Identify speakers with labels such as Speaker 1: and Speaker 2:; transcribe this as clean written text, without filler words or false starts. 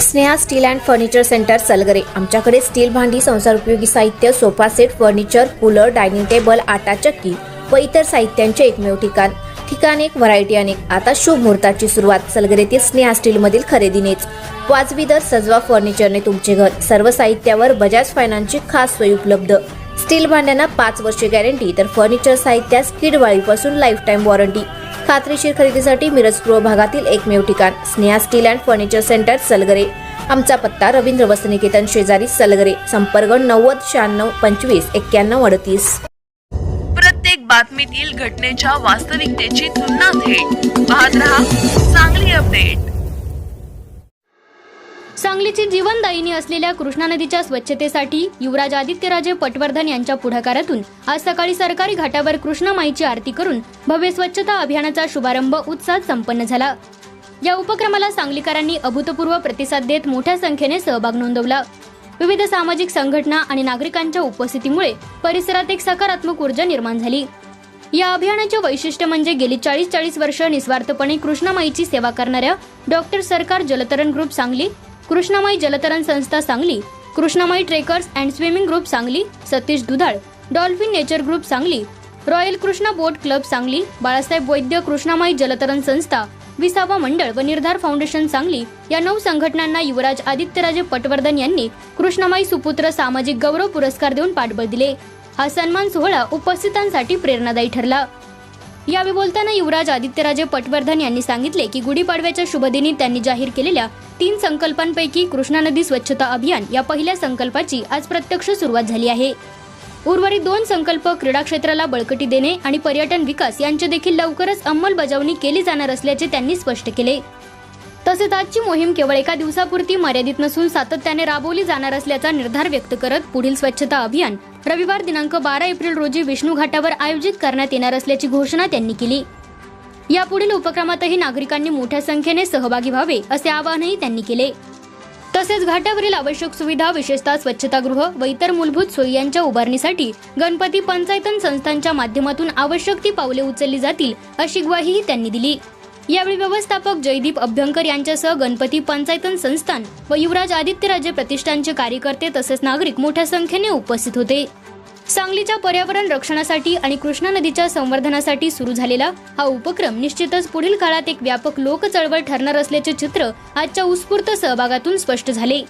Speaker 1: Sneha steel and furniture centre Salgare. आमच्याकडे steel भांडी, संसार उपयोगी साहित्य, sofa set, furniture, cooler, dining table, आटा चक्की व इतर साहित्यांचे एकमेव ठिकाण एक, व्हरायटी अनेक। आता शुभ मुहूर्ताची सुरुवात सलगरेतील स्नेहा स्टील मधील खरेदीनेच। वाजवी दर, सजवा फर्निचरने तुमचे घर। सर्व साहित्यावर बजाज फायनान्सची खास सोय उपलब्ध। स्टील भांड्यांना 5 वर्षे गॅरंटी, तर फर्निचर साहित्यास किडवाळीपासून लाईफ टाइम वॉरंटी। खात्रीशीर खरेदीसाठी मिरज पूर्व भागातील एकमेव ठिकाण Sneha steel and furniture centre Salgare. आमचा पत्ता रवींद्र वस्त्रनिकेतन शेजारी सलगरे। संपर्क 90 96 25 91 38।
Speaker 2: प्रत्येक बातमीतील घटनेच्या वास्तविकतेची तुलना थेट पाहत रहा सांगली अपडेट।
Speaker 3: सांगलीची जीवनदायिनी असलेल्या कृष्णा नदीच्या स्वच्छतेसाठी युवराज आदित्यराजे पटवर्धन यांच्या पुढाकारातून आज सकाळी सरकारी घाटावर कृष्णा माईची आरती करून भव्य स्वच्छता अभियानाचा शुभारंभ उत्साहात संपन्न झाला। या उपक्रमाला सांगलीकरांनी अभूतपूर्व प्रतिसाद देत मोठ्या संख्येने सहभाग नोंदवला। विविध सामाजिक संघटना आणि नागरिकांच्या उपस्थितीमुळे परिसरात एक सकारात्मक ऊर्जा निर्माण झाली। या अभियानाचे वैशिष्ट्य म्हणजे गेली 40 वर्ष निस्वार्थपणे कृष्णामाईची सेवा करणाऱ्या डॉक्टर सरकार जलतरण ग्रुप सांगली, कृष्णामाई जलतरण संस्था Sangli, Krishnamai trekkers and swimming group Sangli, Satish Dudhal, dolphin nature group Sangli, royal Krishna boat club Sangli, Balasaheb Vaidya Krishnamai जलतरण संस्था, विसावा मंडळ व निर्धार फाउंडेशन सांगली या 9 संघटनांना युवराज आदित्यराजे पटवर्धन यांनी कृष्णामाई सुपुत्र सामाजिक गौरव पुरस्कार देऊन पाठबळ दिले। हा सन्मान सोहळा उपस्थितांसाठी प्रेरणादायी ठरला। यावेळी बोलताना युवराज आदित्यराजे पटवर्धन यांनी सांगितले की गुढीपाडव्याच्या शुभदिनी त्यांनी जाहीर केलेल्या 3 संकल्पांपैकी कृष्णा नदी स्वच्छता अभियान या पहिल्या संकल्पाची आज प्रत्यक्ष सुरुवात झाली आहे। उर्वरित 2 संकल्प क्रीडा क्षेत्राला बळकटी देणे आणि पर्यटन विकास यांचे देखील लवकरच अंमलबजावणी केली जाणार असल्याचे त्यांनी स्पष्ट केले। तसेच आजची मोहीम केवळ एका दिवसापुरती मर्यादित नसून सातत्याने राबवली जाणार असल्याचा निर्धार व्यक्त करत पुढील स्वच्छता अभियान रविवार दिनांक 12 एप्रिल रोजी विष्णू घाटावर आयोजित करण्यात येणार असल्याची घोषणा त्यांनी केली। यापुढील उपक्रमातही नागरिकांनी मोठ्या संख्येने सहभागी व्हावे असे आवाहनही त्यांनी केले। तसेच घाटावरील आवश्यक सुविधा, विशेषतः स्वच्छतागृह व इतर मूलभूत सोयी यांच्या उभारणीसाठी गणपती पंचायतन संस्थांच्या माध्यमातून आवश्यक ती पावले उचलली जातील अशी ग्वाहीही त्यांनी दिली। यावेळी व्यवस्थापक जयदीप अभ्यंकर यांच्यासह गणपती पंचायतन संस्थान व युवराज आदित्यराजे प्रतिष्ठानचे कार्यकर्ते तसेच नागरिक मोठ्या संख्येने उपस्थित होते। सांगलीच्या पर्यावरण रक्षणासाठी आणि कृष्णा नदीच्या संवर्धनासाठी सुरू झालेला हा उपक्रम निश्चितच पुढील काळात एक व्यापक लोक चळवळ ठरणार असल्याचे चित्र आजच्या उत्स्फूर्त सहभागातून स्पष्ट झाले।